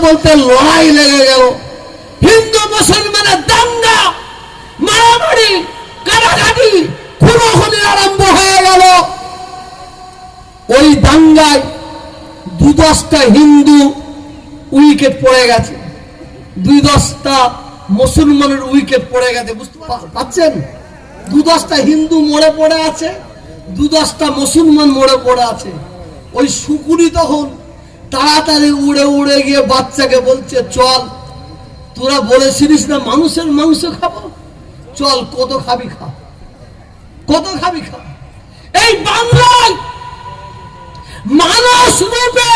বলতে লড়াই লেগে গেল, হিন্দু মুসলমানের দাঙ্গা, মারামারি, কাটাকাটি, খুনোখুনি আরম্ভ হয়ে গেল। ওই দাঙ্গায় 2-10টা হিন্দু উইকেট পড়ে গেছে, 2-10টা মুসলমানের উইকেট পড়ে গেছে। বুঝতে পারছেন? 2-10টা হিন্দু মরে পড়ে আছে, 2-10টা মুসলমান মরে পড়ে আছে। ওই শুকুরি তখন তাড়াতাড়ি উড়ে উড়ে গিয়ে বাচ্চাকে বলছে, চল, তোরা বলেছিলিস না মানুষের মাংস খাবো, চল, কত খাবি খা, কত খাবি খা। এই বাংলায় মানুষ রূপে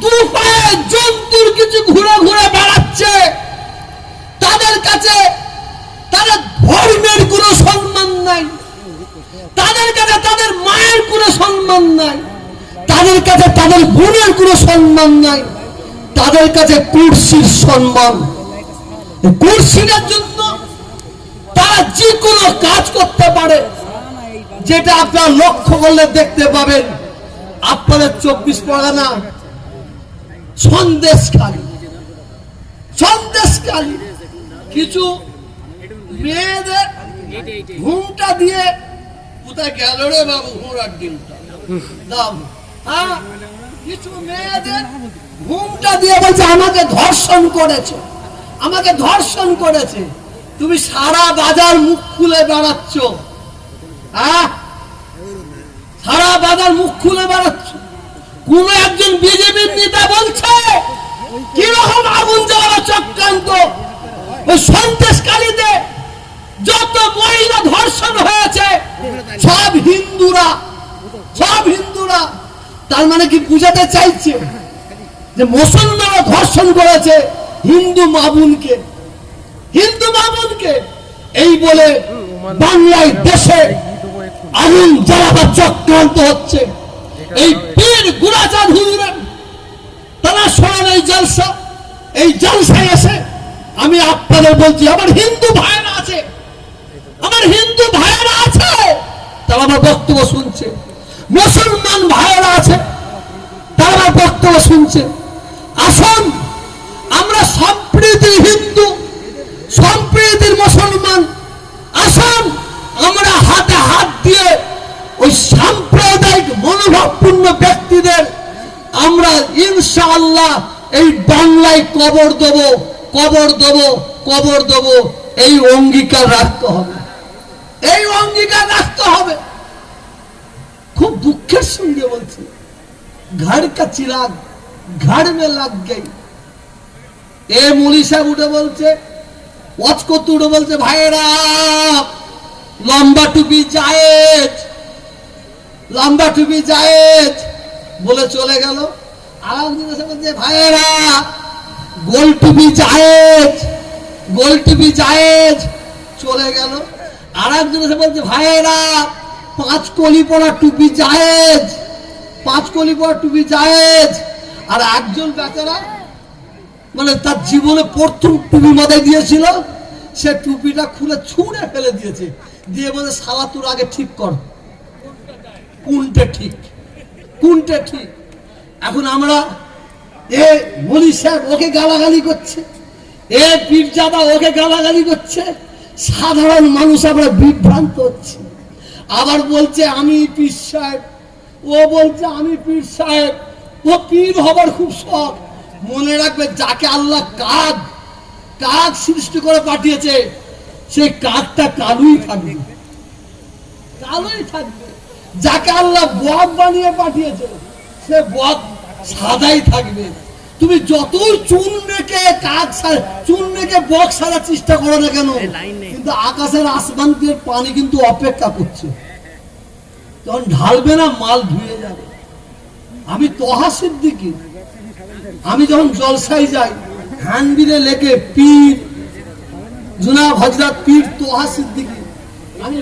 2 পায়ে জন্তুর কিছু ঘুরে ঘুরে বেড়াচ্ছে। তাদের কাছে তাদের ধর্মের কোনো সম্মান নাই, তাদের কাছে তাদের মায়ের কোনো সম্মান নাই, তাদের কাছে তাদের বোনের কোনো সম্মান নাই, তাদের কাছে কুর্সির সম্মান। কুর্সিটার জন্য তারা যে কোনো কাজ করতে পারে, যেটা আপনারা লক্ষ্য করলে দেখতে পাবেন। আপনাদের 24 পরগনা সন্দেশখালী কিছু মেয়েদের ঘুমটা দিয়ে, কোথায় গেল রে বাবু ঘোড়ার ডিমটা দাও, হ্যাঁ, কিছু মেয়েদের ঘুমটা দিয়ে বলছে আমাকে ধর্ষণ করেছে, আমাকে ধর্ষণ করেছে। তুমি সারা বাজার মুখ খুলে বেড়াচ্ছ, হ্যাঁ, সারা বাজার মুখ খুলে বেড়াচ্ছ। কোন একজন বিজেপির নেতা বলছে কিরকম আগুন জ্বালানো চক্রান্ত, ওই সন্দেশকালীতে যত মহিলা ধর্ষণ হয়েছে সব হিন্দুরা। তার মানে কি বুঝাতে চাইছে যে মুসলমানরা ধর্ষণ করেছে হিন্দু মাবুনকে, এই বলে বাংলায় দেশে আগুন জ্বালাবার চক্রান্ত হচ্ছে। এই পীর গুরাচাঁদ হুজুরের তারা শোনেন এই জলসায় এসে আমি আপনাদের বলছি, আমার হিন্দু ভাইরা আছে, তারা আমার বক্তব্য শুনছে, মুসলমান ভাইরা আছে, তারা আমার বক্তব্য শুনছে। আসুন আমরা সম্প্রীতির হিন্দু, সম্প্রীতির মুসলমান, আসুন আমরা হাতে হাত দিয়ে ওই সাম্প্রদায়িক মনোভাবপূর্ণ ব্যক্তিদের আমরা ইনশাআল্লাহ এই বাংলায় কবর দেব, এই অঙ্গীকার রাখতে হবে, খুব দুঃখের সঙ্গে বলছি, ঘর কা চিরাগ ঘর মে লাগ গই। এ মৌলী সাহেব উঠে বলছে, ওয়াজ করতে উঠে বলছে, ভাইয়েরা লম্বা টুপি জায়েজ বলে চলে গেল। আর একজন এসে বলছে, ভাইয়েরা গোল টুপি জায়েজ চলে গেল। আর একজন এসে বলছে, ভাইয়েরা 5 কলি পরা টুপি জায়েজ। আর একজন বেচারা মানে তার জীবনে প্রথম টুপি মাথায় দিয়েছিল, সে টুপিটা খুলে ছুঁড়ে ফেলে দিয়েছে, দিয়ে বলে, শালা তোর আগে ঠিক কর কোনটা ঠিক। এখন আমরা এ মৌলী সাহেব ওকে গালাগালি করছে, এ পীরজাদা ওকে গালাগালি করছে, সাধারণ মানুষ আমরা বিভ্রান্ত হচ্ছে। আবার বলছে আমি পীর সাহেব, ও বলছে আমি পীর সাহেব, ও পীর হবার খুব শখ। মনে রাখবে, যাকে আল্লাহ কাক সৃষ্টি করে পাঠিয়েছে, সেই কাকটা কালোই থাকবে। যাকে আল্লাহ বক বানিয়ে পাঠিয়েছে, সে বক সাদাই থাকবে। তুমি যতই চুন মেখে বক সারার চেষ্টা করো না কেন, কিন্তু আকাশের আসমানের পানি কিন্তু অপেক্ষা করছে, যখন ঢালবে না মাল ধুয়ে যাবে। আমি তোহা সিদ্দিকী, আমি যখন জলসায় যাই, হ্যান্ডবিলে লেখে পীর জনাব হযরত পীর তোহা সিদ্দিকী, আমি